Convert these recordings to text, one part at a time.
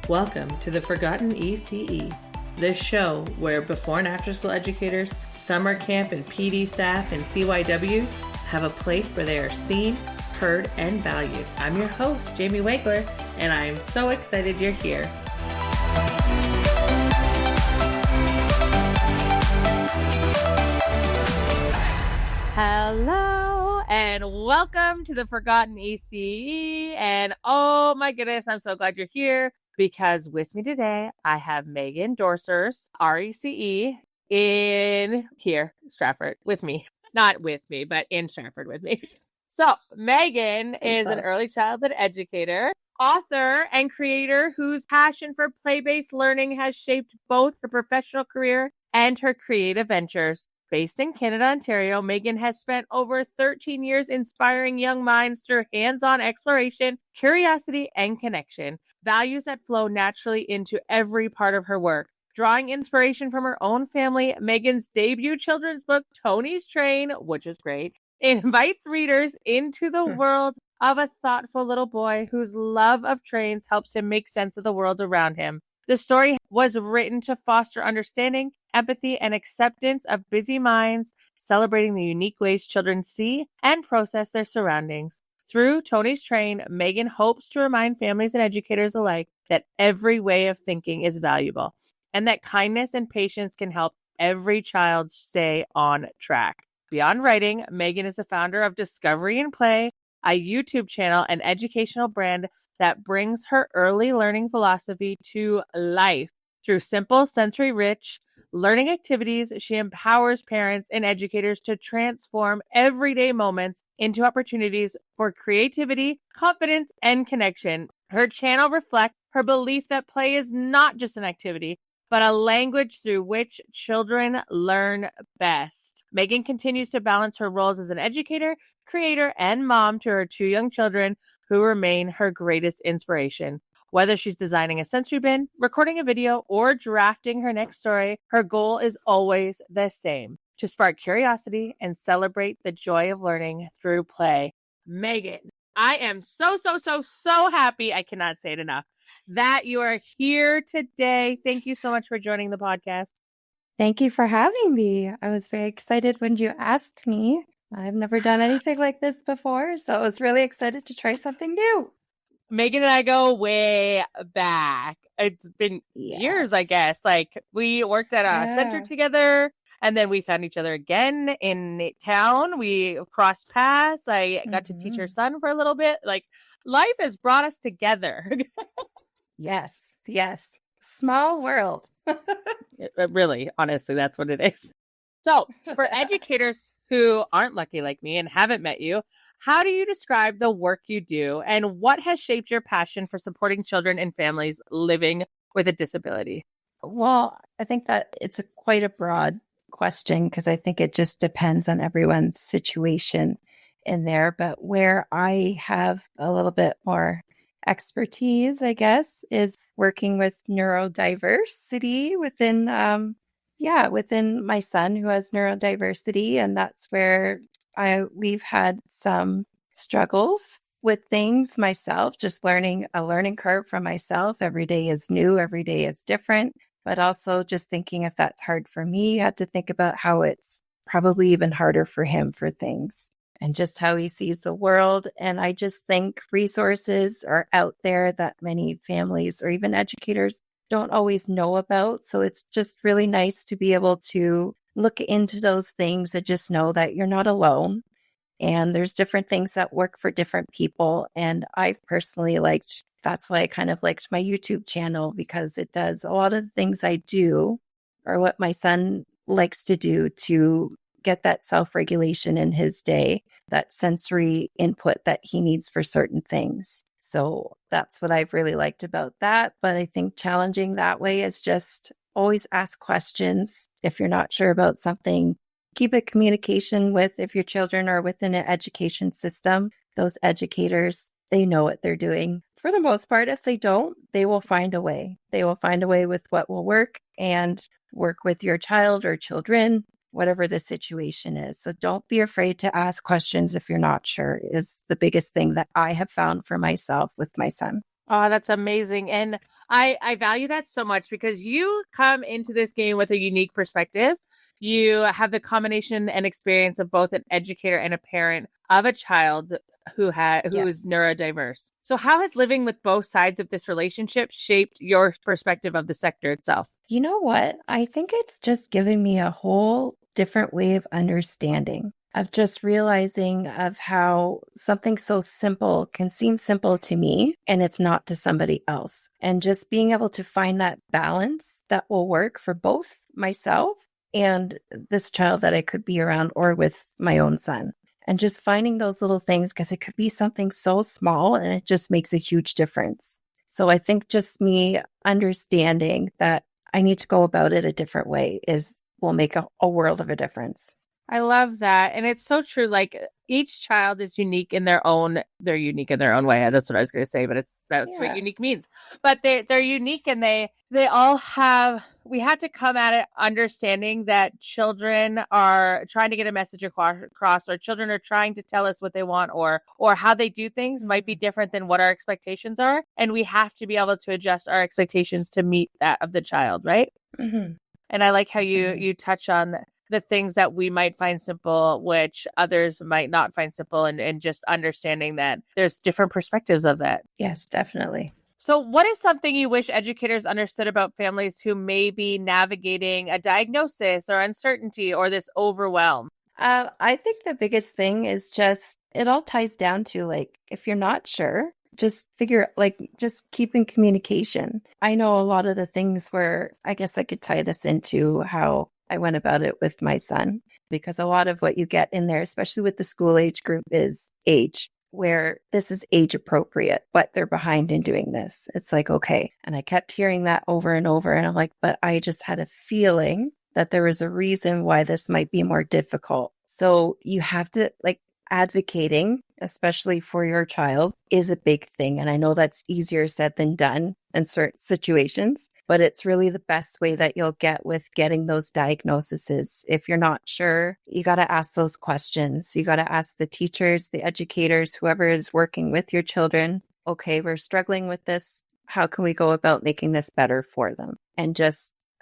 Welcome to the Forgotten ECE, the show where before and after school educators, summer camp and PD staff and CYWs have a place where they are seen, heard, and valued. I'm your host, Jamie Wegler, and I am so excited you're here. Hello and welcome to the Forgotten ECE. And oh my goodness, I'm so glad you're here because with me today, I have Megan Dorsers, RECE, in here, Stratford, with me. Not with me, but in Stratford with me. So Megan is an early childhood educator, author, and creator whose passion for play-based learning has shaped both her professional career and her creative ventures. Based in Canada, Ontario, Megan has spent over 13 years inspiring young minds through hands-on exploration, curiosity, and connection, values that flow naturally into every part of her work. Drawing inspiration from her own family, Megan's debut children's book, Tony's Train, which is great, invites readers into the world of a thoughtful little boy whose love of trains helps him make sense of the world around him. The story was written to foster understanding, empathy, and acceptance of busy minds, celebrating the unique ways children see and process their surroundings. Through Tony's Train, Megan hopes to remind families and educators alike that every way of thinking is valuable and that kindness and patience can help every child stay on track. Beyond writing, Megan is the founder of Discovery and Play, a YouTube channel and educational brand that brings her early learning philosophy to life. Through simple, sensory-rich learning activities, she empowers parents and educators to transform everyday moments into opportunities for creativity, confidence, and connection. Her channel reflects her belief that play is not just an activity, but a language through which children learn best. Megan continues to balance her roles as an educator, creator, and mom to her two young children who remain her greatest inspiration. Whether she's designing a sensory bin, recording a video, or drafting her next story, her goal is always the same: to spark curiosity and celebrate the joy of learning through play. Megan, I am so happy, I cannot say it enough, that you are here today. Thank you so much for joining the podcast. Thank you for having me. I was very excited when you asked me. I've never done anything like this before, so I was really excited to try something new. Megan and I go way back. It's been years, I guess. Like, we worked at a center together, and then we found each other again in town. We crossed paths. I got to teach her son for a little bit. Like, life has brought us together. Yes. Small world. Really, honestly, that's what it is. So, for educators who aren't lucky like me and haven't met you, how do you describe the work you do, and what has shaped your passion for supporting children and families living with a disability? Well, I think that it's quite a broad question because I think it just depends on everyone's situation in there. But where I have a little bit more expertise, I guess, is working with neurodiversity within my son who has neurodiversity. And that's where we've had some struggles with things myself, just learning a learning curve for myself. Every day is new, every day is different, but also just thinking if that's hard for me, I had to think about how it's probably even harder for him for things and just how he sees the world. And I just think resources are out there that many families or even educators don't always know about. So it's just really nice to be able to look into those things and just know that you're not alone. And there's different things that work for different people. And I personally that's why I kind of liked my YouTube channel, because it does a lot of the things I do or what my son likes to do to get that self-regulation in his day, that sensory input that he needs for certain things. So that's what I've really liked about that. But I think challenging that way is just always ask questions. If you're not sure about something, keep a communication with, if your children are within an education system, those educators, they know what they're doing. For the most part, if they don't, they will find a way. They will find a way with what will work and work with your child or children, whatever the situation is. So don't be afraid to ask questions if you're not sure, is the biggest thing that I have found for myself with my son. Oh, that's amazing. And I value that so much because you come into this game with a unique perspective. You have the combination and experience of both an educator and a parent of a child who is Yes. neurodiverse. So how has living with both sides of this relationship shaped your perspective of the sector itself? You know what? I think it's just giving me a whole different way of understanding, of just realizing of how something so simple can seem simple to me and it's not to somebody else. And just being able to find that balance that will work for both myself and this child that I could be around or with my own son. And just finding those little things because it could be something so small and it just makes a huge difference. So I think just me understanding that I need to go about it a different way will make a world of a difference. I love that. And it's so true. Like each child is unique in they're unique in their own way. That's what I was going to say, but that's what Yeah. unique means. But they're unique and they all we have to come at it understanding that children are trying to get a message across, or children are trying to tell us what they want, or how they do things might be different than what our expectations are. And we have to be able to adjust our expectations to meet that of the child, right? Mm-hmm. And I like how Definitely. you touch on the things that we might find simple, which others might not find simple, and just understanding that there's different perspectives of that. Yes, definitely. So, what is something you wish educators understood about families who may be navigating a diagnosis or uncertainty or this overwhelm? I think the biggest thing is just it all ties down to like if you're not sure, just keep in communication. I know a lot of the things where I guess I could tie this into how I went about it with my son, because a lot of what you get in there, especially with the school age group, is age, where this is age appropriate, but they're behind in doing this. It's like, okay. And I kept hearing that over and over. And I'm like, but I just had a feeling that there was a reason why this might be more difficult. So you have to advocating, especially for your child, is a big thing. And I know that's easier said than done in certain situations, but it's really the best way that you'll get with getting those diagnoses. If you're not sure, you got to ask those questions. You got to ask the teachers, the educators, whoever is working with your children. Okay, we're struggling with this. How can we go about making this better for them? And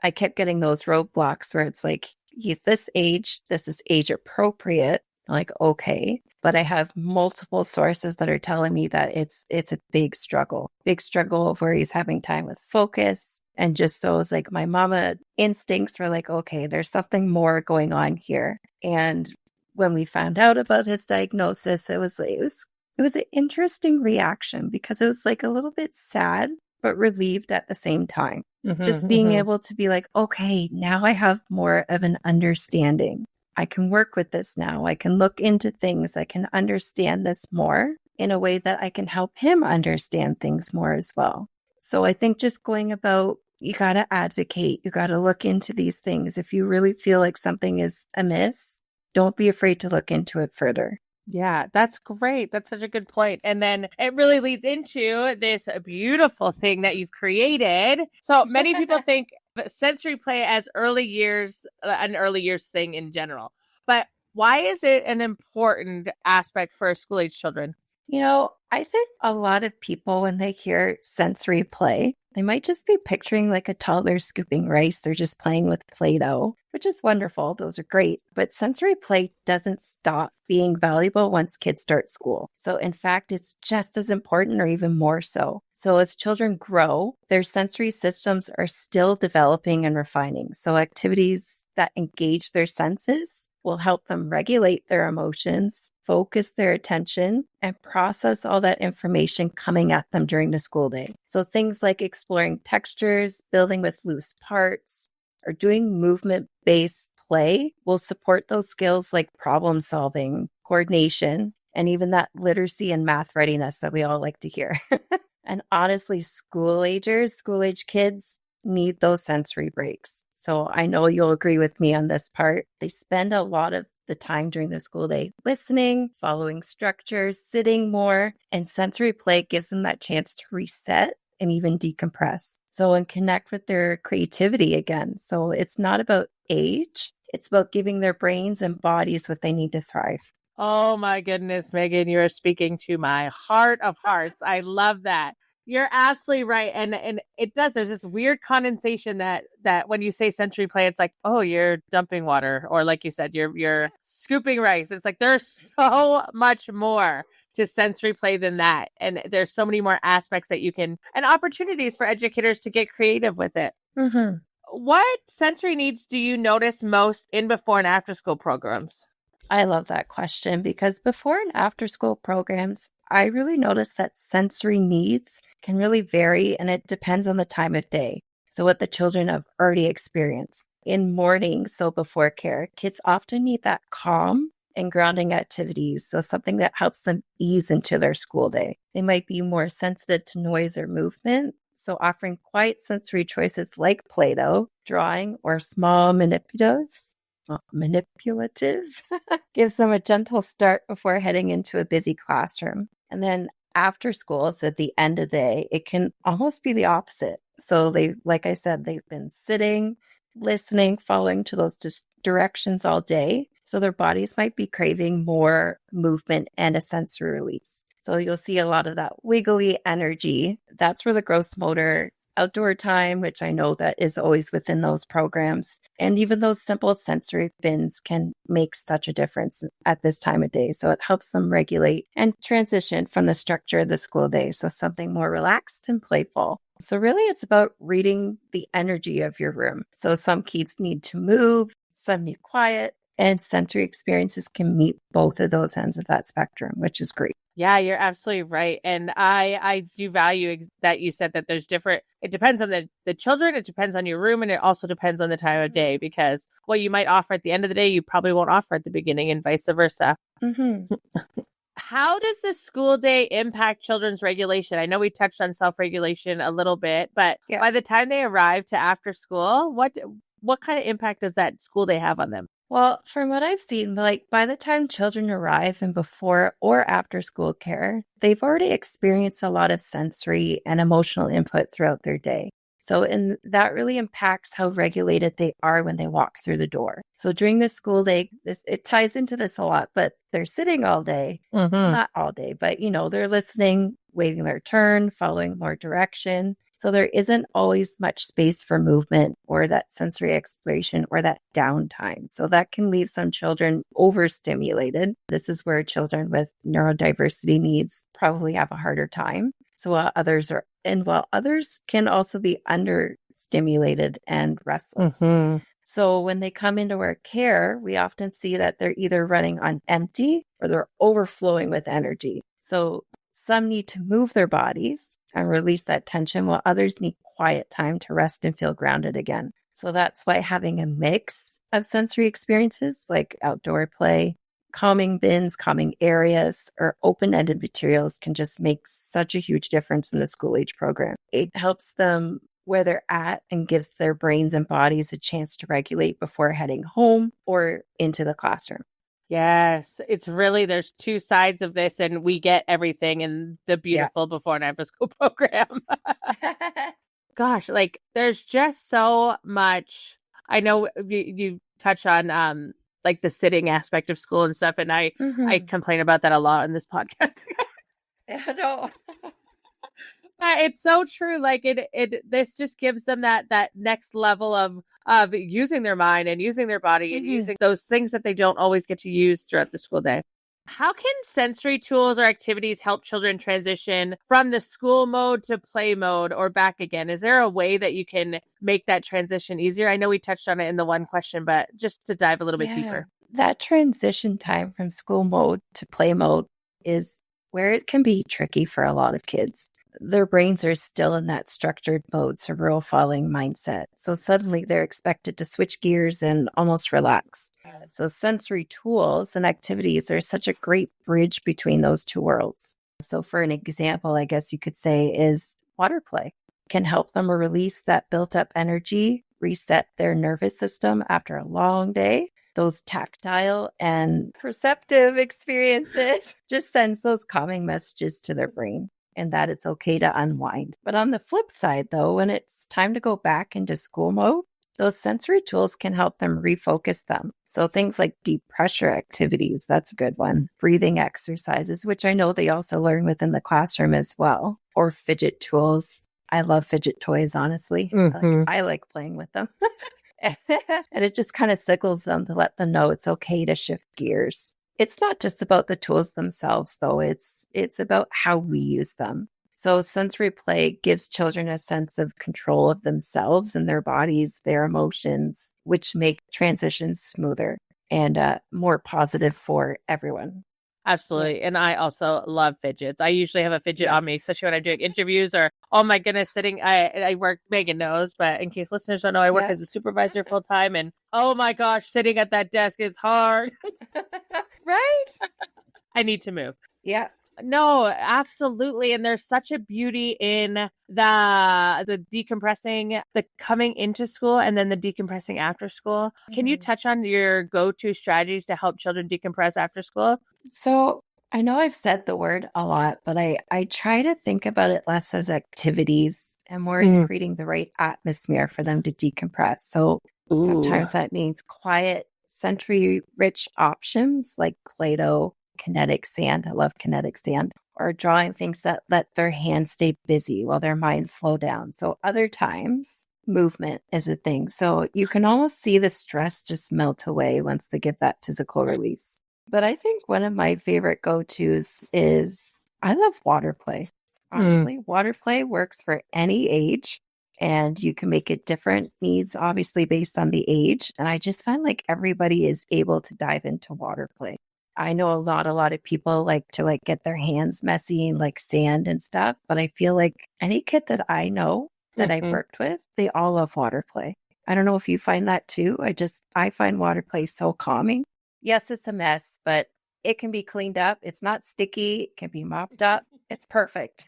I kept getting those roadblocks where it's like, he's this age, this is age appropriate. I'm like, okay. But I have multiple sources that are telling me that it's a big struggle of where he's having time with focus. And just so it's like my mama instincts were like, okay, there's something more going on here. And when we found out about his diagnosis, it was an interesting reaction because it was like a little bit sad, but relieved at the same time. Just being able to be like, okay, now I have more of an understanding. I can work with this now. I can look into things. I can understand this more in a way that I can help him understand things more as well. So I think just going about, you got to advocate. You got to look into these things. If you really feel like something is amiss, don't be afraid to look into it further. Yeah, that's great. That's such a good point. And then it really leads into this beautiful thing that you've created. So many people think sensory play as an early years thing in general. But why is it an important aspect for school age children? I think a lot of people, when they hear sensory play, they might just be picturing like a toddler scooping rice or just playing with Play-Doh, which is wonderful. Those are great. But sensory play doesn't stop being valuable once kids start school. So in fact, it's just as important or even more so. So as children grow, their sensory systems are still developing and refining. So activities that engage their senses will help them regulate their emotions, focus their attention, and process all that information coming at them during the school day. So things like exploring textures, building with loose parts, or doing movement-based play will support those skills like problem solving, coordination, and even that literacy and math readiness that we all like to hear. And honestly, school age kids need those sensory breaks. So I know you'll agree with me on this part. They spend a lot of the time during the school day listening, following structures, sitting more, and sensory play gives them that chance to reset and even decompress. So and connect with their creativity again. So it's not about age. It's about giving their brains and bodies what they need to thrive. Oh my goodness, Megan, you are speaking to my heart of hearts. I love that. You're absolutely right. And it does. There's this weird condensation that when you say sensory play, it's like, oh, you're dumping water. Or like you said, you're scooping rice. It's like there's so much more to sensory play than that. And there's so many more aspects that you can, and opportunities for educators to get creative with it. Mm-hmm. What sensory needs do you notice most in before and after school programs? I love that question because before and after school programs, I really notice that sensory needs can really vary and it depends on the time of day. So, what the children have already experienced. In morning, so before care, kids often need that calm and grounding activities. So, something that helps them ease into their school day. They might be more sensitive to noise or movement. So, offering quiet sensory choices like Play Doh, drawing, or small manipulatives gives them a gentle start before heading into a busy classroom. And then after school, so at the end of the day, it can almost be the opposite. So like I said, they've been sitting, listening, following to those directions all day. So their bodies might be craving more movement and a sensory release. So you'll see a lot of that wiggly energy. That's where the gross motor outdoor time, which I know that is always within those programs. And even those simple sensory bins can make such a difference at this time of day. So it helps them regulate and transition from the structure of the school day. So something more relaxed and playful. So really it's about reading the energy of your room. So some kids need to move, some need quiet, and sensory experiences can meet both of those ends of that spectrum, which is great. Yeah, you're absolutely right. And I do value that you said that there's different, it depends on the children, it depends on your room, and it also depends on the time of day, because what you might offer at the end of the day, you probably won't offer at the beginning, and vice versa. Mm-hmm. How does the school day impact children's regulation? I know we touched on self-regulation a little bit, but by the time they arrive to after school, what kind of impact does that school day have on them? Well, from what I've seen, like by the time children arrive and before or after school care, they've already experienced a lot of sensory and emotional input throughout their day. So, and that really impacts how regulated they are when they walk through the door. So during the school day, it ties into this a lot, but they're sitting all day, well, not all day, but they're listening, waiting their turn, following more direction. So there isn't always much space for movement or that sensory exploration or that downtime. So that can leave some children overstimulated. This is where children with neurodiversity needs probably have a harder time. So while others can also be understimulated and restless. Mm-hmm. So when they come into our care, we often see that they're either running on empty or they're overflowing with energy. So some need to move their bodies and release that tension, while others need quiet time to rest and feel grounded again. So that's why having a mix of sensory experiences like outdoor play, calming bins, calming areas, or open-ended materials can just make such a huge difference in the school age program. It helps them where they're at and gives their brains and bodies a chance to regulate before heading home or into the classroom. Yes, it's really, there's two sides of this, and we get everything in the beautiful before and after school program. Gosh, like there's just so much. I know you touch on like the sitting aspect of school and stuff, and I complain about that a lot in this podcast. I know. It's so true. Like this just gives them that next level of using their mind and using their body and using those things that they don't always get to use throughout the school day. How can sensory tools or activities help children transition from the school mode to play mode or back again? Is there a way that you can make that transition easier? I know we touched on it in the one question, but just to dive a little bit deeper. That transition time from school mode to play mode is where it can be tricky for a lot of kids. Their brains are still in that structured mode, cerebral following mindset. So suddenly they're expected to switch gears and almost relax. So sensory tools and activities are such a great bridge between those two worlds. So for an example, I guess you could say is water play can help them release that built up energy, reset their nervous system after a long day. Those tactile and perceptive experiences just sends those calming messages to their brain and that it's okay to unwind. But on the flip side, though, when it's time to go back into school mode, those sensory tools can help them refocus them. So things like deep pressure activities, that's a good one. Breathing exercises, which I know they also learn within the classroom as well. Or fidget tools. I love fidget toys, honestly. I like playing with them. And it just kind of signals them to let them know it's okay to shift gears. It's not just about the tools themselves, though. It's about how we use them. So sensory play gives children a sense of control of themselves and their bodies, their emotions, which make transitions smoother and more positive for everyone. Absolutely. Yeah. And I also love fidgets. I usually have a fidget on me, especially when I'm doing interviews or, oh my goodness, sitting. I work, Megan knows, but in case listeners don't know, I work as a supervisor full time. And oh my gosh, sitting at that desk is hard. Right? I need to move. Yeah. No, absolutely. And there's such a beauty in the decompressing, the coming into school and then the decompressing after school. Can you touch on your go-to strategies to help children decompress after school? So I know I've said the word a lot, but I try to think about it less as activities and more as creating the right atmosphere for them to decompress. So sometimes that means quiet, sensory-rich options like Play-Doh, kinetic sand. I love kinetic sand. Or drawing things that let their hands stay busy while their minds slow down. So other times, movement is a thing. So you can almost see the stress just melt away once they give that physical release. But I think one of my favorite go-tos is I love water play. Honestly, water play works for any age. And you can make it different needs, obviously, based on the age. And I just find like everybody is able to dive into water play. I know a lot of people like to get their hands messy and like sand and stuff, but I feel like any kid that I know that I've worked with, they all love water play. I don't know if you find that too. I find water play so calming. Yes, it's a mess, but it can be cleaned up. It's not sticky. It can be mopped up. It's perfect.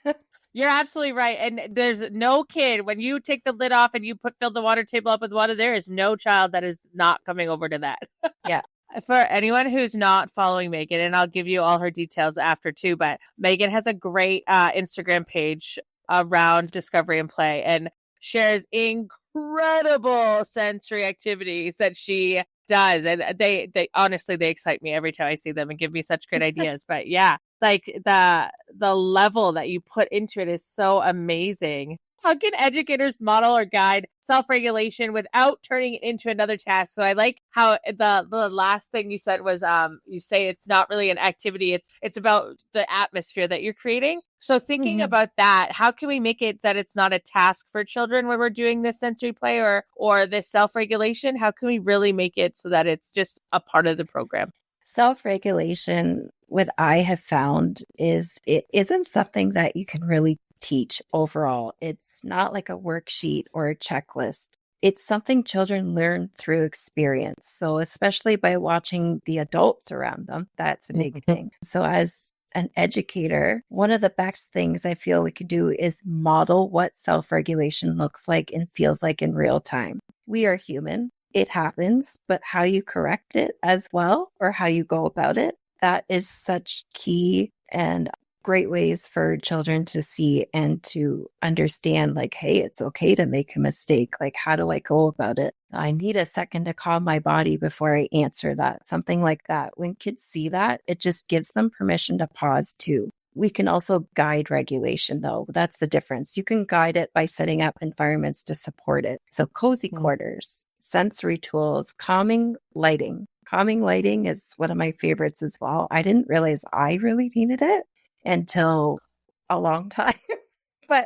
You're absolutely right. And there's no kid, when you take the lid off and you fill the water table up with water, there is no child that is not coming over to that. Yeah. For anyone who's not following Megan, and I'll give you all her details after too, but Megan has a great Instagram page around discovery and play and shares incredible sensory activities that she does. And they honestly, they excite me every time I see them and give me such great ideas. But yeah, like the level that you put into it is so amazing. How can educators model or guide self-regulation without turning it into another task? So I like how the last thing you said was you say it's not really an activity, it's about the atmosphere that you're creating. So thinking about that, how can we make it that it's not a task for children when we're doing this sensory play or this self-regulation? How can we really make it so that it's just a part of the program? Self-regulation, what I have found is it isn't something that you can really teach overall. It's not like a worksheet or a checklist. It's something children learn through experience. So especially by watching the adults around them, that's a big thing. So as an educator, one of the best things I feel we could do is model what self-regulation looks like and feels like in real time. We are human. It happens, but how you correct it as well, or how you go about it, that is such key and great ways for children to see and to understand, like, hey, it's okay to make a mistake. Like, how do I go about it? I need a second to calm my body before I answer that. Something like that. When kids see that, it just gives them permission to pause too. We can also guide regulation, though. That's the difference. You can guide it by setting up environments to support it. So cozy quarters, sensory tools, calming lighting. Calming lighting is one of my favorites as well. I didn't realize I really needed it until a long time, but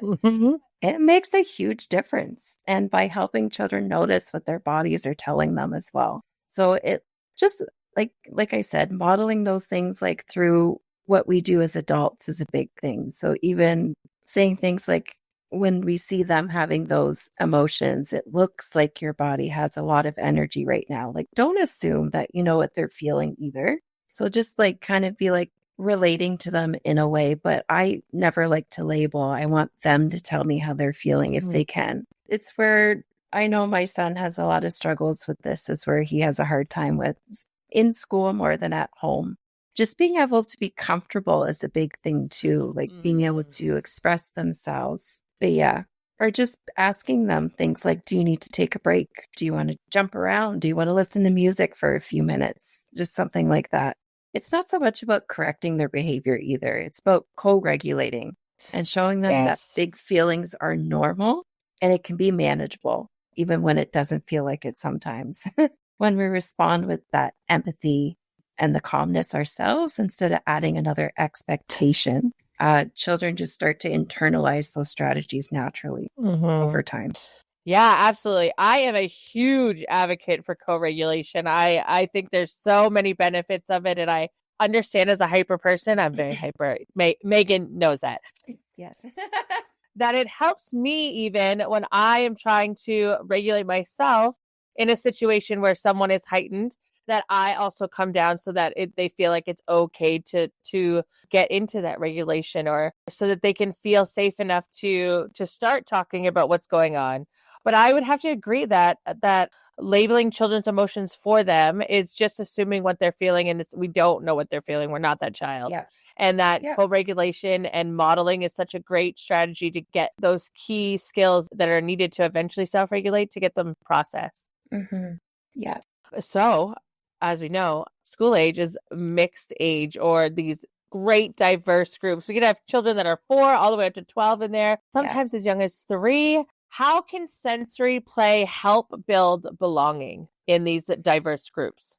it makes a huge difference. And by helping children notice what their bodies are telling them as well. So it just like I said, modeling those things like through what we do as adults is a big thing. So even saying things like, when we see them having those emotions, it looks like your body has a lot of energy right now. Like, don't assume that you know what they're feeling either. So just like kind of be like relating to them in a way, but I never like to label. I want them to tell me how they're feeling if they can. It's where I know my son has a lot of struggles with this, is where he has a hard time with in school more than at home. Just being able to be comfortable is a big thing too, like being able to express themselves. But yeah, Or just asking them things like, do you need to take a break? Do you want to jump around? Do you want to listen to music for a few minutes? Just something like that. It's not so much about correcting their behavior either. It's about co-regulating and showing them that big feelings are normal and it can be manageable, even when it doesn't feel like it sometimes. When we respond with that empathy and the calmness ourselves, instead of adding another expectation, children just start to internalize those strategies naturally over time. Yeah, absolutely. I am a huge advocate for co-regulation. I think there's so many benefits of it, and I understand as a hyper person, I'm very hyper. Megan knows that. Yes. That it helps me even when I am trying to regulate myself in a situation where someone is heightened, that I also come down so that they feel like it's okay to get into that regulation, or so that they can feel safe enough to start talking about what's going on. But I would have to agree that labeling children's emotions for them is just assuming what they're feeling, and we don't know what they're feeling. We're not that child. Yeah. And that co-regulation and modeling is such a great strategy to get those key skills that are needed to eventually self-regulate, to get them processed. Mm-hmm. Yeah. So, as we know, school age is mixed age, or these great diverse groups. We could have children that are 4 all the way up to 12 in there, sometimes as young as 3. How can sensory play help build belonging in these diverse groups?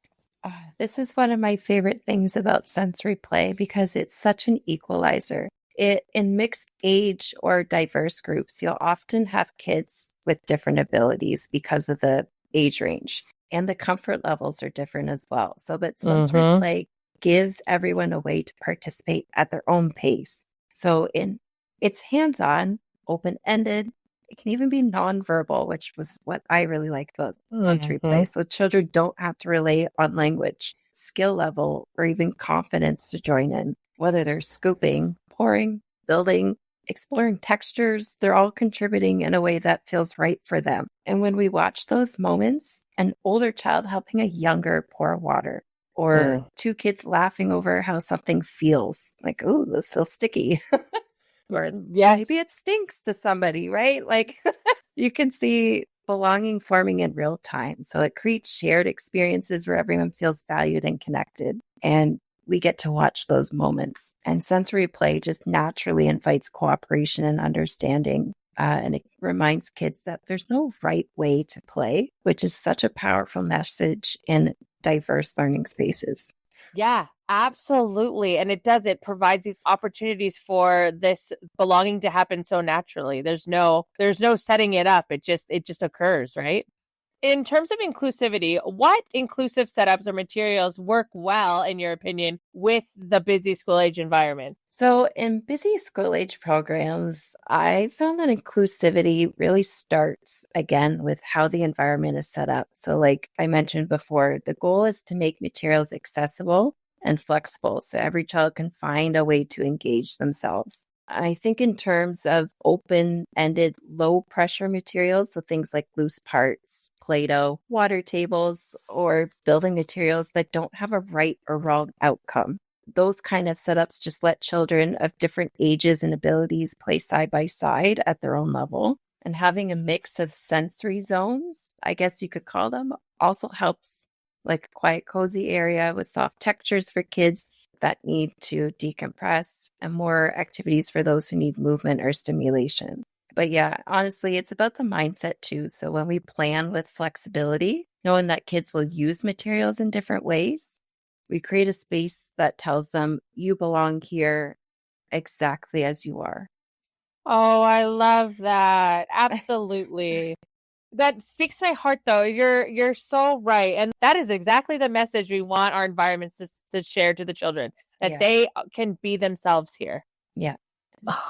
This is one of my favorite things about sensory play because it's such an equalizer. In mixed age or diverse groups, you'll often have kids with different abilities because of the age range, and the comfort levels are different as well. So, but sensory play gives everyone a way to participate at their own pace. So it's hands-on, open-ended. It can even be nonverbal, which was what I really like about sensory play. So children don't have to rely on language, skill level, or even confidence to join in. Whether they're scooping, pouring, building, exploring textures, they're all contributing in a way that feels right for them. And when we watch those moments, an older child helping a younger pour water, or 2 kids laughing over how something feels, like, oh, this feels sticky. Or maybe it stinks to somebody, right? Like you can see belonging forming in real time. So it creates shared experiences where everyone feels valued and connected. And we get to watch those moments. And sensory play just naturally invites cooperation and understanding. And it reminds kids that there's no right way to play, which is such a powerful message in diverse learning spaces. Yeah, absolutely. And it provides these opportunities for this belonging to happen so naturally. There's no setting it up. It just occurs, right? In terms of inclusivity, what inclusive setups or materials work well, in your opinion, with the busy school age environment? So in busy school age programs, I found that inclusivity really starts again with how the environment is set up. So like I mentioned before, the goal is to make materials accessible and flexible so every child can find a way to engage themselves. I think in terms of open-ended, low-pressure materials, so things like loose parts, Play-Doh, water tables, or building materials that don't have a right or wrong outcome. Those kind of setups just let children of different ages and abilities play side by side at their own level. And having a mix of sensory zones, I guess you could call them, also helps, like a quiet, cozy area with soft textures for kids that need to decompress, and more activities for those who need movement or stimulation. But yeah, honestly, it's about the mindset too. So when we plan with flexibility, knowing that kids will use materials in different ways, we create a space that tells them you belong here exactly as you are. Oh, I love that. Absolutely. That speaks to my heart, though. You're so right. And that is exactly the message we want our environments to share to the children, that they can be themselves here. Yeah.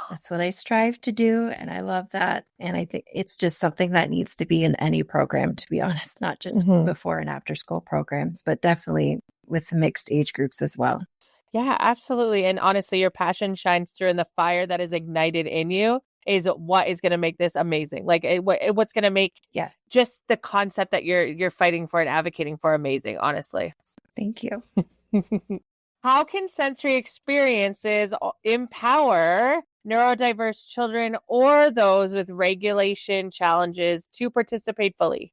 That's what I strive to do. And I love that. And I think it's just something that needs to be in any program, to be honest, not just before and after school programs, but definitely with the mixed age groups as well. Yeah, absolutely. And honestly, your passion shines through, and the fire that is ignited in you is what is going to make this amazing. Like what's going to make just the concept that you're fighting for and advocating for amazing, honestly. Thank you. How can sensory experiences empower neurodiverse children or those with regulation challenges to participate fully?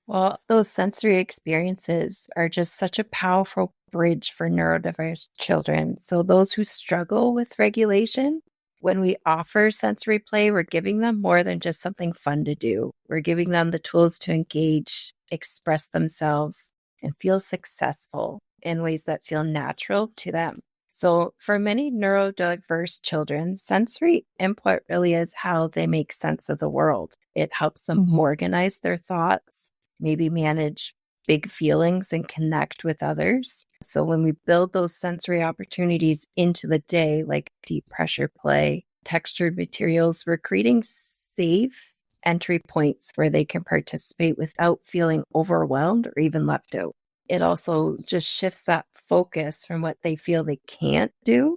Well, those sensory experiences are just such a powerful bridge for neurodiverse children. So, those who struggle with regulation, when we offer sensory play, we're giving them more than just something fun to do. We're giving them the tools to engage, express themselves, and feel successful in ways that feel natural to them. So, for many neurodiverse children, sensory input really is how they make sense of the world. It helps them organize their thoughts, maybe manage big feelings and connect with others. So when we build those sensory opportunities into the day, like deep pressure play, textured materials, we're creating safe entry points where they can participate without feeling overwhelmed or even left out. It also just shifts that focus from what they feel they can't do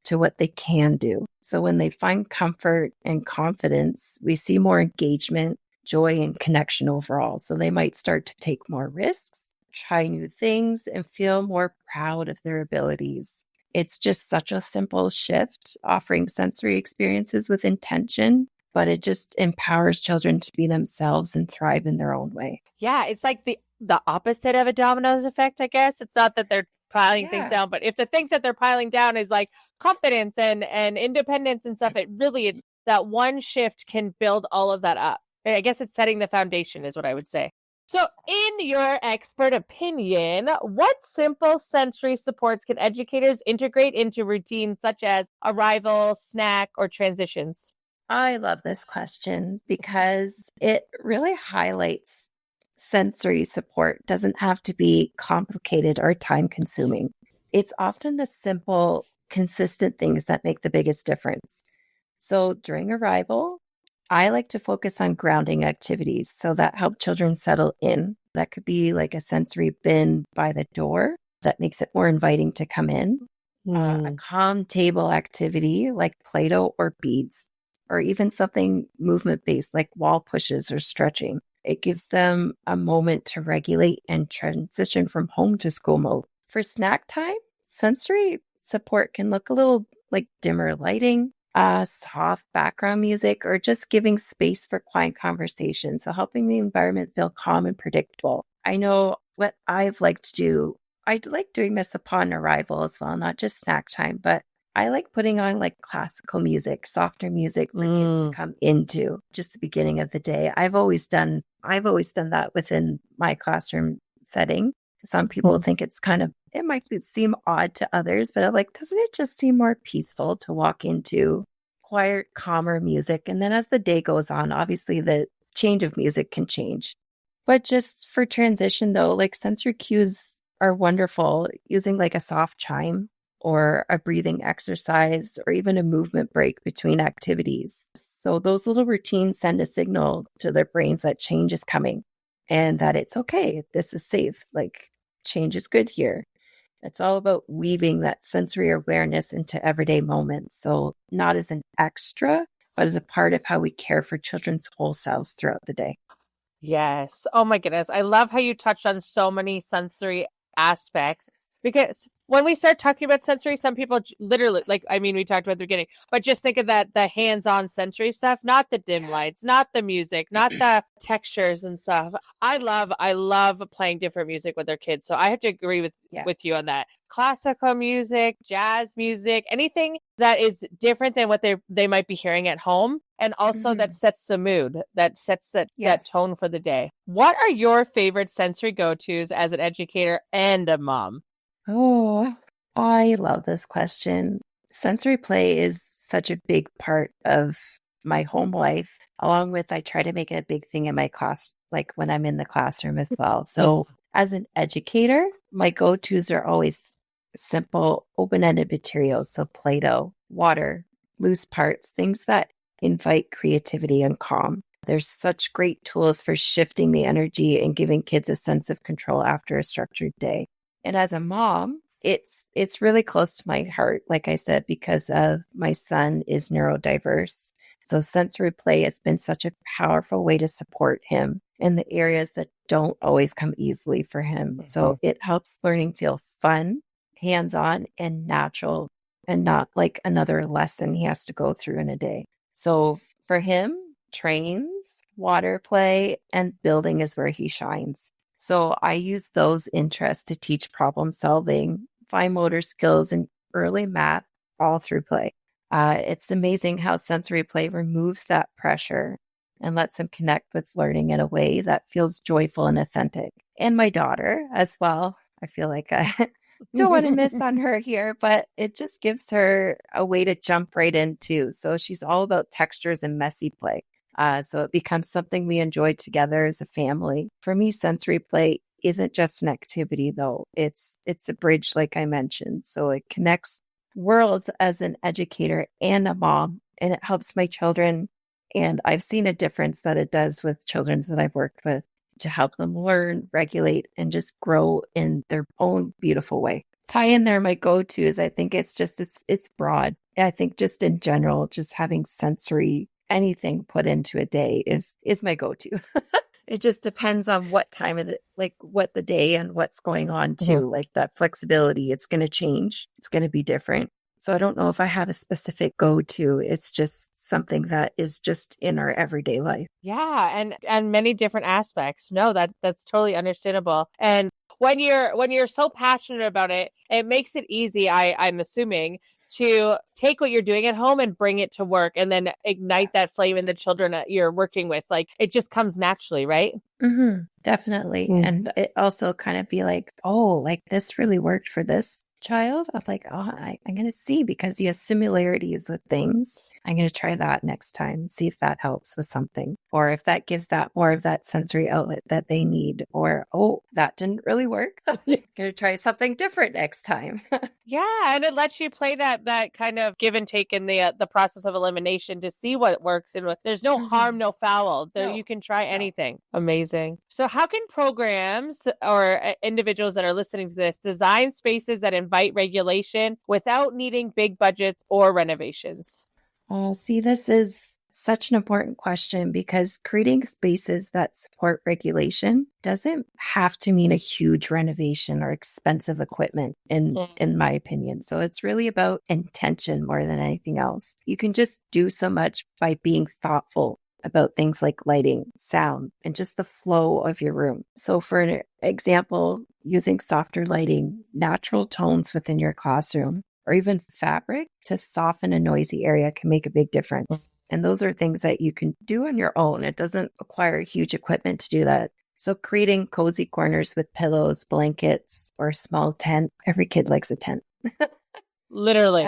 to what they can do. So when they find comfort and confidence, we see more engagement, joy, and connection overall. So they might start to take more risks, try new things, and feel more proud of their abilities. It's just such a simple shift, offering sensory experiences with intention, but it just empowers children to be themselves and thrive in their own way. Yeah, it's like the opposite of a dominoes effect, I guess. It's not that they're piling things down, but if the things that they're piling down is like confidence and independence and stuff, it's that one shift can build all of that up. I guess it's setting the foundation is what I would say. So in your expert opinion, what simple sensory supports can educators integrate into routines such as arrival, snack, or transitions? I love this question because it really highlights sensory support doesn't have to be complicated or time consuming. It's often the simple, consistent things that make the biggest difference. So during arrival, I like to focus on grounding activities so that help children settle in. That could be like a sensory bin by the door that makes it more inviting to come in. A calm table activity like Play-Doh or beads, or even something movement-based like wall pushes or stretching. It gives them a moment to regulate and transition from home to school mode. For snack time, sensory support can look a little like dimmer lighting, soft background music, or just giving space for quiet conversation. So helping the environment feel calm and predictable. I know what I've liked to do. I like doing this upon arrival as well, not just snack time, but I like putting on like classical music, softer music for kids to come into just the beginning of the day. I've always done that within my classroom setting. Some people think it might seem odd to others, but I'm like, doesn't it just seem more peaceful to walk into quiet, calmer music? And then as the day goes on, obviously the change of music can change. But just for transition though, like sensory cues are wonderful, using like a soft chime or a breathing exercise or even a movement break between activities. So those little routines send a signal to their brains that change is coming and that it's okay. This is safe. Like change is good here. It's all about weaving that sensory awareness into everyday moments. So not as an extra, but as a part of how we care for children's whole selves throughout the day. Yes. Oh my goodness. I love how you touched on so many sensory aspects, because when we start talking about sensory, some people literally, we talked about at the beginning, but just think of that, the hands-on sensory stuff, not the dim lights, not the music, not the textures and stuff. I love playing different music with their kids. So I have to agree with you on that. Classical music, jazz music, anything that is different than what they might be hearing at home. And also that sets the mood, that sets that tone for the day. What are your favorite sensory go-tos as an educator and a mom? Oh, I love this question. Sensory play is such a big part of my home life, along with I try to make it a big thing in my class, like when I'm in the classroom as well. So as an educator, my go-tos are always simple, open-ended materials. So Play-Doh, water, loose parts, things that invite creativity and calm. There's such great tools for shifting the energy and giving kids a sense of control after a structured day. And as a mom, it's really close to my heart, like I said, because of my son is neurodiverse. So sensory play has been such a powerful way to support him in the areas that don't always come easily for him. So it helps learning feel fun, hands-on, and natural and not like another lesson he has to go through in a day. So for him, trains, water play, and building is where he shines. So I use those interests to teach problem solving, fine motor skills, and early math all through play. It's amazing how sensory play removes that pressure and lets him connect with learning in a way that feels joyful and authentic. And my daughter as well. I feel like I don't want to miss on her here, but it just gives her a way to jump right into. So she's all about textures and messy play. So it becomes something we enjoy together as a family. For me, sensory play isn't just an activity, though. It's a bridge, like I mentioned. So it connects worlds as an educator and a mom, and it helps my children. And I've seen a difference that it does with children that I've worked with to help them learn, regulate, and just grow in their own beautiful way. Tie in there my go-tos. I think it's broad. I think just in general, just having sensory anything put into a day is my go-to. It just depends on what time of the, like what the day and what's going on too. Like that flexibility, it's going to change. It's going to be different. So I don't know if I have a specific go-to. It's just something that is just in our everyday life. Yeah, and many different aspects. No, that's totally understandable. And when you're so passionate about it, it makes it easy, I'm assuming, to take what you're doing at home and bring it to work and then ignite that flame in the children that you're working with. Like it just comes naturally, right? Mm-hmm, definitely. And it also kind of be like, oh, like this really worked for this child. I'm like, oh, I'm going to see because he has similarities with things. I'm going to try that next time and see if that helps with something, or if that gives that more of that sensory outlet that they need, or, oh, that didn't really work. I'm going to try something different next time. Yeah. And it lets you play that kind of give and take in the process of elimination to see what works. And there's no harm, no foul. No. You can try anything. Amazing. So how can programs or individuals that are listening to this design spaces that invite regulation without needing big budgets or renovations? See, this is such an important question because creating spaces that support regulation doesn't have to mean a huge renovation or expensive equipment, in my opinion. So it's really about intention more than anything else. You can just do so much by being thoughtful about things like lighting, sound, and just the flow of your room. So for an example, using softer lighting, natural tones within your classroom, or even fabric to soften a noisy area can make a big difference. And those are things that you can do on your own. It doesn't require huge equipment to do that. So creating cozy corners with pillows, blankets, or a small tent. Every kid likes a tent. Literally.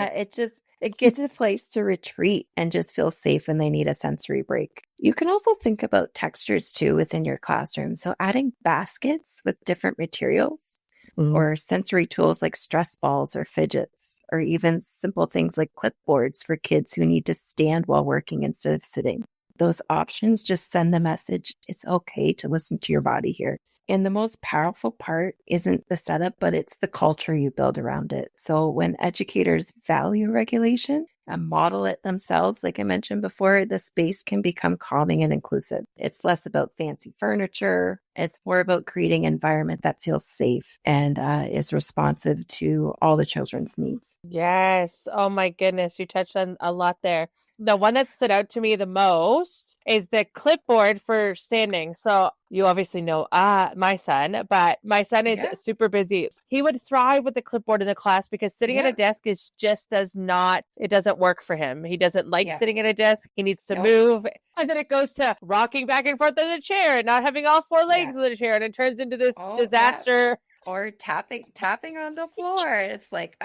It gives a place to retreat and just feel safe when they need a sensory break. You can also think about textures too within your classroom. So adding baskets with different materials, or sensory tools like stress balls or fidgets, or even simple things like clipboards for kids who need to stand while working instead of sitting. Those options just send the message, it's okay to listen to your body here. And the most powerful part isn't the setup, but it's the culture you build around it. So when educators value regulation and model it themselves, like I mentioned before, the space can become calming and inclusive. It's less about fancy furniture. It's more about creating an environment that feels safe and is responsive to all the children's needs. Yes. Oh my goodness. You touched on a lot there. The one that stood out to me the most is the clipboard for standing. So you obviously know my son, but my son is super busy. He would thrive with the clipboard in the class because sitting at a desk it doesn't work for him. He doesn't like sitting at a desk. He needs to move. And then it goes to rocking back and forth in the chair and not having all four legs of the chair. And it turns into this disaster. Or tapping on the floor. It's like,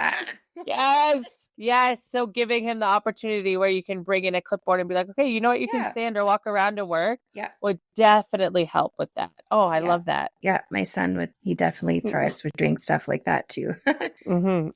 Yes. So giving him the opportunity where you can bring in a clipboard and be like, okay, you know what? You can stand or walk around to work. Would definitely help with that. Oh, I love that. Yeah. My son he definitely thrives with doing stuff like that too.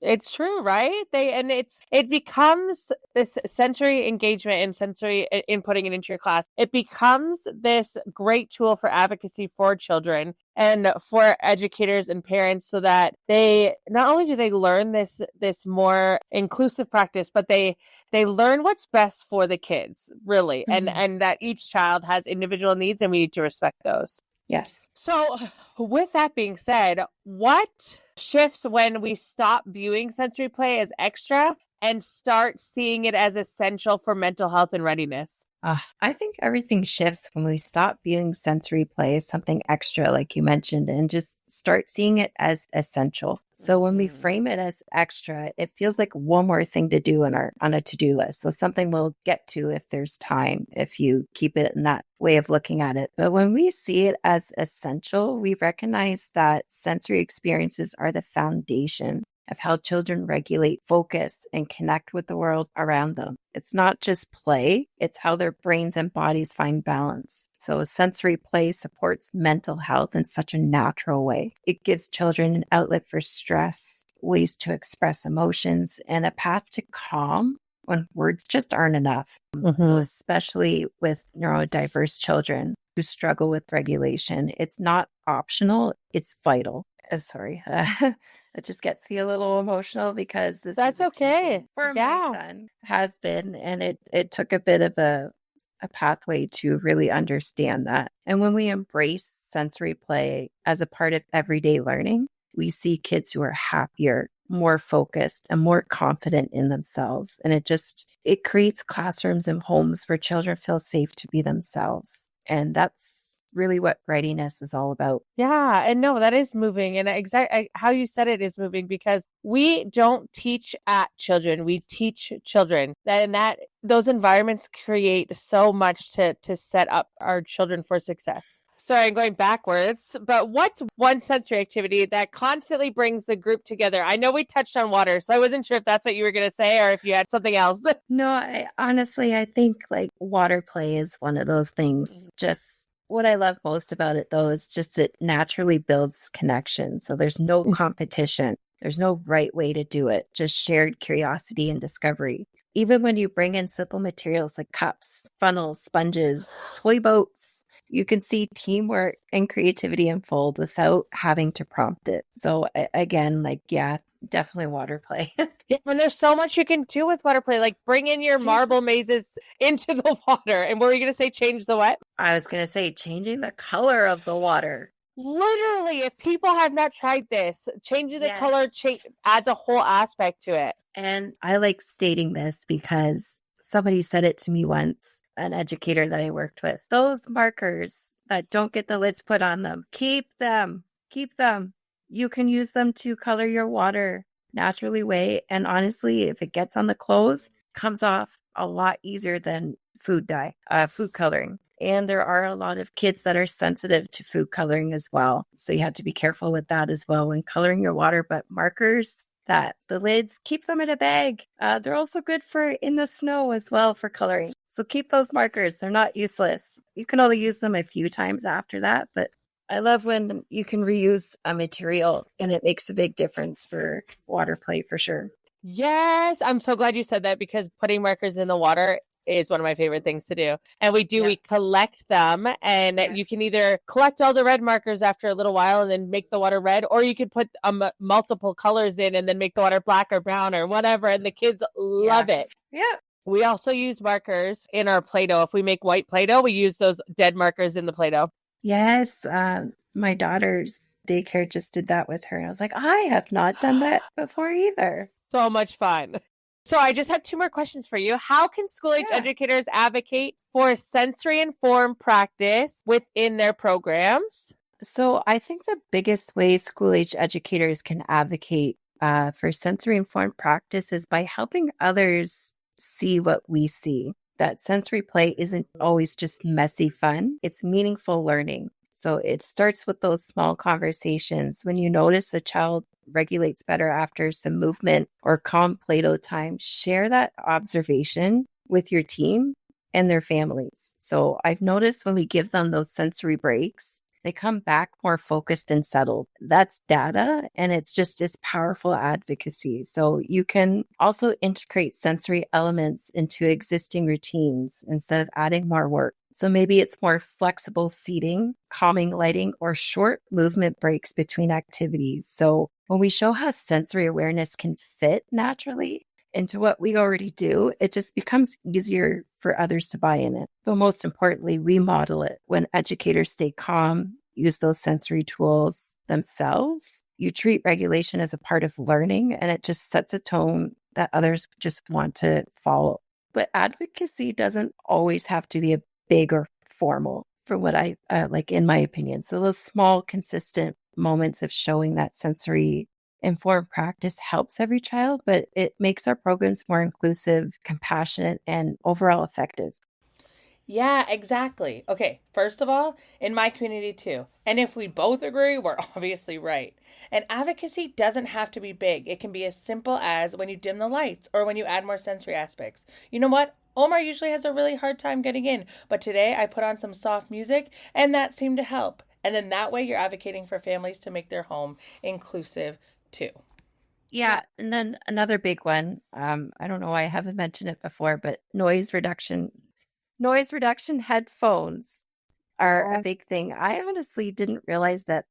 It's true, right? It becomes this sensory engagement and sensory inputting it into your class. It becomes this great tool for advocacy for children and for educators and parents, so that they not only do they learn this more inclusive practice, but they learn what's best for the kids, really, and that each child has individual needs and we need to respect those. Yes. So with that being said, what shifts when we stop viewing sensory play as extra and start seeing it as essential for mental health and readiness? I think everything shifts when we stop viewing sensory play as something extra, like you mentioned, and just start seeing it as essential. So when we frame it as extra, it feels like one more thing to do on a to-do list. So something we'll get to if there's time, if you keep it in that way of looking at it. But when we see it as essential, we recognize that sensory experiences are the foundation of how children regulate, focus, and connect with the world around them. It's not just play, it's how their brains and bodies find balance. So sensory play supports mental health in such a natural way. It gives children an outlet for stress, ways to express emotions, and a path to calm when words just aren't enough. So especially with neurodiverse children who struggle with regulation, it's not optional, it's vital. Sorry. It just gets me a little emotional because That's okay. For my son has been, and it took a bit of a pathway to really understand that. And when we embrace sensory play as a part of everyday learning, we see kids who are happier, more focused, and more confident in themselves. And it creates classrooms and homes where children feel safe to be themselves. And that's really what readiness is all about. Yeah. And no, that is moving. And how you said it is moving, because we don't teach at children. We teach children. And those environments create so much to set up our children for success. Sorry, I'm going backwards, but what's one sensory activity that constantly brings the group together? I know we touched on water, so I wasn't sure if that's what you were going to say or if you had something else. No, I think like water play is one of those things. Just what I love most about it, though, is just it naturally builds connection. So there's no competition. There's no right way to do it, just shared curiosity and discovery. Even when you bring in simple materials like cups, funnels, sponges, toy boats, you can see teamwork and creativity unfold without having to prompt it. So again, definitely water play. Yeah, and there's so much you can do with water play, like bring in your marble mazes into the water. And what were you going to say? Change the what? I was going to say changing the color of the water. Literally, if people have not tried this, changing the color adds a whole aspect to it. And I like stating this because somebody said it to me once, an educator that I worked with. Those markers that don't get the lids put on them, keep them. You can use them to color your water naturally way. And honestly, if it gets on the clothes, comes off a lot easier than food coloring. And there are a lot of kids that are sensitive to food coloring as well. So you have to be careful with that as well when coloring your water. But markers, the lids, keep them in a bag. They're also good for in the snow as well for coloring. So keep those markers. They're not useless. You can only use them a few times after that. But I love when you can reuse a material and it makes a big difference for water play for sure. Yes. I'm so glad you said that, because putting markers in the water is one of my favorite things to do. And we collect them, and you can either collect all the red markers after a little while and then make the water red, or you could put multiple colors in and then make the water black or brown or whatever. And the kids love it. Yeah. We also use markers in our Play-Doh. If we make white Play-Doh, we use those dead markers in the Play-Doh. Yes. My daughter's daycare just did that with her. And I was like, I have not done that before either. So much fun. So I just have 2 more questions for you. How can school-age educators advocate for sensory-informed practice within their programs? So I think the biggest way school-age educators can advocate for sensory-informed practice is by helping others see what we see. That sensory play isn't always just messy fun. It's meaningful learning. So it starts with those small conversations. When you notice a child regulates better after some movement or calm Play-Doh time, share that observation with your team and their families. So I've noticed when we give them those sensory breaks, they come back more focused and settled. That's data, and it's powerful advocacy. So you can also integrate sensory elements into existing routines instead of adding more work. So maybe it's more flexible seating, calming lighting, or short movement breaks between activities. So when we show how sensory awareness can fit naturally into what we already do, it just becomes easier for others to buy in it. But most importantly, we model it. When educators stay calm, use those sensory tools themselves, you treat regulation as a part of learning, and it just sets a tone that others just want to follow. But advocacy doesn't always have to be a big or formal for what I like, in my opinion. So those small, consistent moments of showing that sensory informed practice helps every child, but it makes our programs more inclusive, compassionate, and overall effective. Yeah, exactly. Okay, first of all, in my community too. And if we both agree, we're obviously right. And advocacy doesn't have to be big. It can be as simple as when you dim the lights or when you add more sensory aspects. You know what? Omar usually has a really hard time getting in, but today I put on some soft music and that seemed to help. And then that way you're advocating for families to make their home inclusive too. Yeah. And then another big one, I don't know why I haven't mentioned it before, but noise reduction. Noise reduction headphones are a big thing. I honestly didn't realize that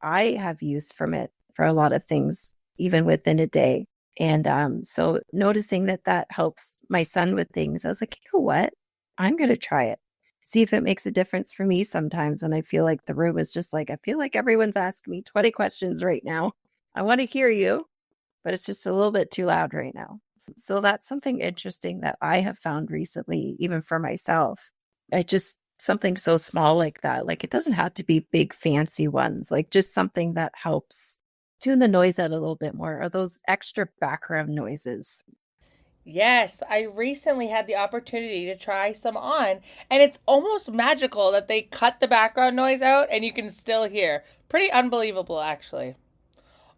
I have use from it for a lot of things, even within a day. And so noticing that that helps my son with things, I was like, you know what? I'm going to try it. See if it makes a difference for me sometimes when I feel like the room is just like, I feel like everyone's asking me 20 questions right now. I want to hear you, but it's just a little bit too loud right now. So that's something interesting that I have found recently, even for myself. I just something so small like that. Like it doesn't have to be big fancy ones, like just something that helps tune the noise out a little bit more, or those extra background noises. Yes, I recently had the opportunity to try some on, and it's almost magical that they cut the background noise out and you can still hear. Pretty unbelievable, actually.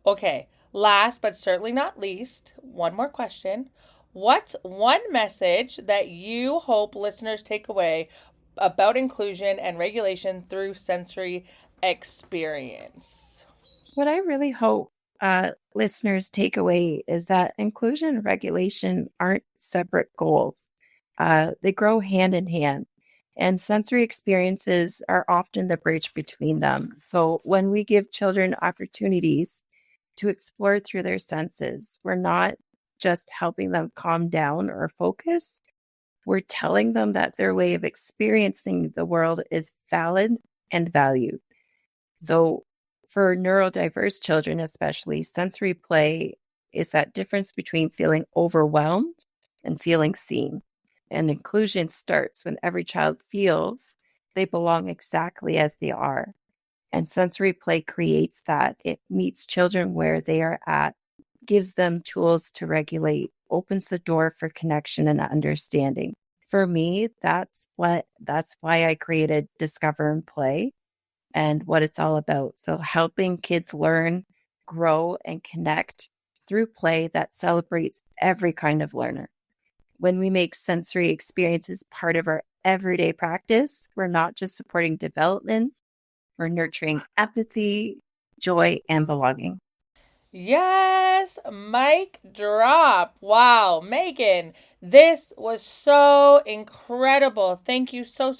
Okay, last but certainly not least, one more question. What's one message that you hope listeners take away about inclusion and regulation through sensory experience? What I really hope listeners take away is that inclusion and regulation aren't separate goals. They grow hand in hand, and sensory experiences are often the bridge between them. So when we give children opportunities to explore through their senses, we're not just helping them calm down or focus. We're telling them that their way of experiencing the world is valid and valued. So, for neurodiverse children, especially, sensory play is that difference between feeling overwhelmed and feeling seen. And inclusion starts when every child feels they belong exactly as they are. And sensory play creates that. It meets children where they are at, gives them tools to regulate, opens the door for connection and understanding. For me, that's why I created Discover and Play and what it's all about. So helping kids learn, grow, and connect through play that celebrates every kind of learner. When we make sensory experiences part of our everyday practice, we're not just supporting development, we're nurturing empathy, joy, and belonging. Yes, mic drop. Wow, Megan, this was so incredible. Thank you so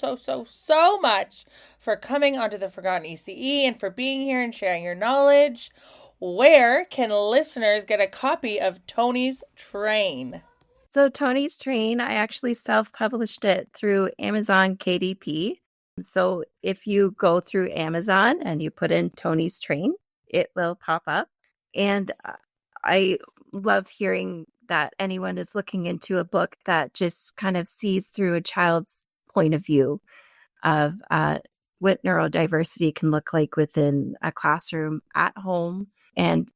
much for coming onto the Forgotten ECE and for being here and sharing your knowledge. Where can listeners get a copy of Tony's Train? So Tony's Train, I actually self-published it through Amazon KDP. So if you go through Amazon and you put in Tony's Train, it will pop up. And I love hearing that anyone is looking into a book that just kind of sees through a child's point of view of what neurodiversity can look like within a classroom, at home, and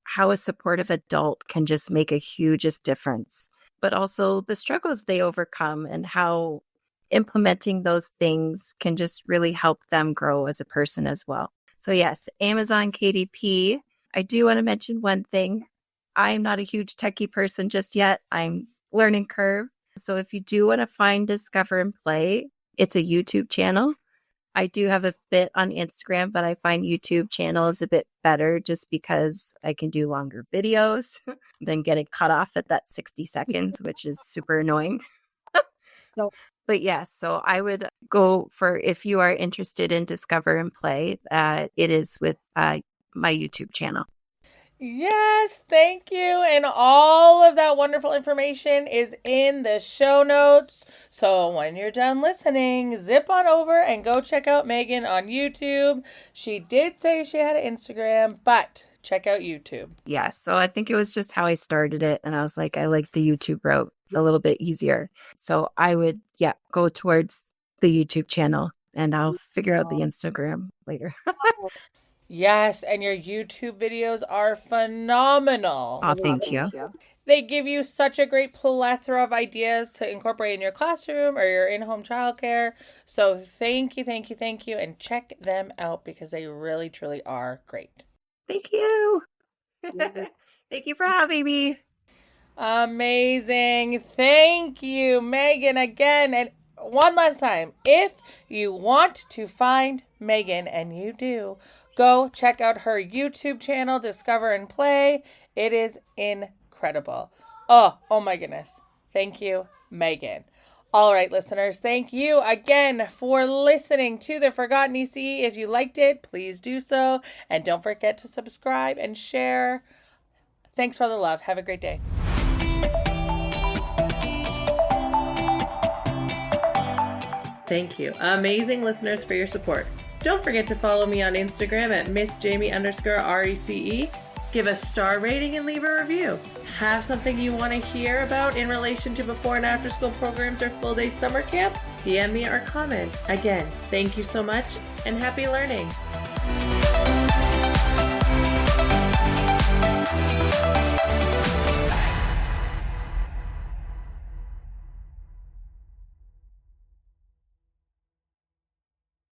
how a supportive adult can just make a hugest difference. But also the struggles they overcome and how implementing those things can just really help them grow as a person as well. So yes, Amazon KDP. I do want to mention one thing. I'm not a huge techie person just yet. I'm learning curve. So if you do want to find Discover and Play, it's a YouTube channel. I do have a bit on Instagram, but I find YouTube channel is a bit better just because I can do longer videos than getting cut off at that 60 seconds, which is super annoying. So, but yes, so I would go for, if you are interested in Discover and Play, it is with my YouTube channel. Yes, thank you. And all of that wonderful information is in the show notes. So when you're done listening, zip on over and go check out Megan on YouTube. She did say she had an Instagram, but check out YouTube. Yeah. So I think it was just how I started it. And I was like, I like the YouTube route a little bit easier. So I would, go towards the YouTube channel and I'll figure out the Instagram later. Yes, and your YouTube videos are phenomenal. Oh, thank you. They give you such a great plethora of ideas to incorporate in your classroom or your in-home childcare. So thank you, thank you, thank you, and check them out because they really, truly are great. Thank you. Thank you for having me. Amazing. Thank you, Megan, again. And one last time, if you want to find Megan, and you do, go check out her YouTube channel, Discover and Play. It is incredible. Oh my goodness. Thank you, Megan. All right, listeners, thank you again for listening to the Forgotten ECE. If you liked it, please do so. And don't forget to subscribe and share. Thanks for the love. Have a great day. Thank you, amazing listeners, for your support. Don't forget to follow me on Instagram at MissJamie_RECE. Give a star rating and leave a review. Have something you want to hear about in relation to before and after school programs or full day summer camp? DM me or comment. Again, thank you so much and happy learning.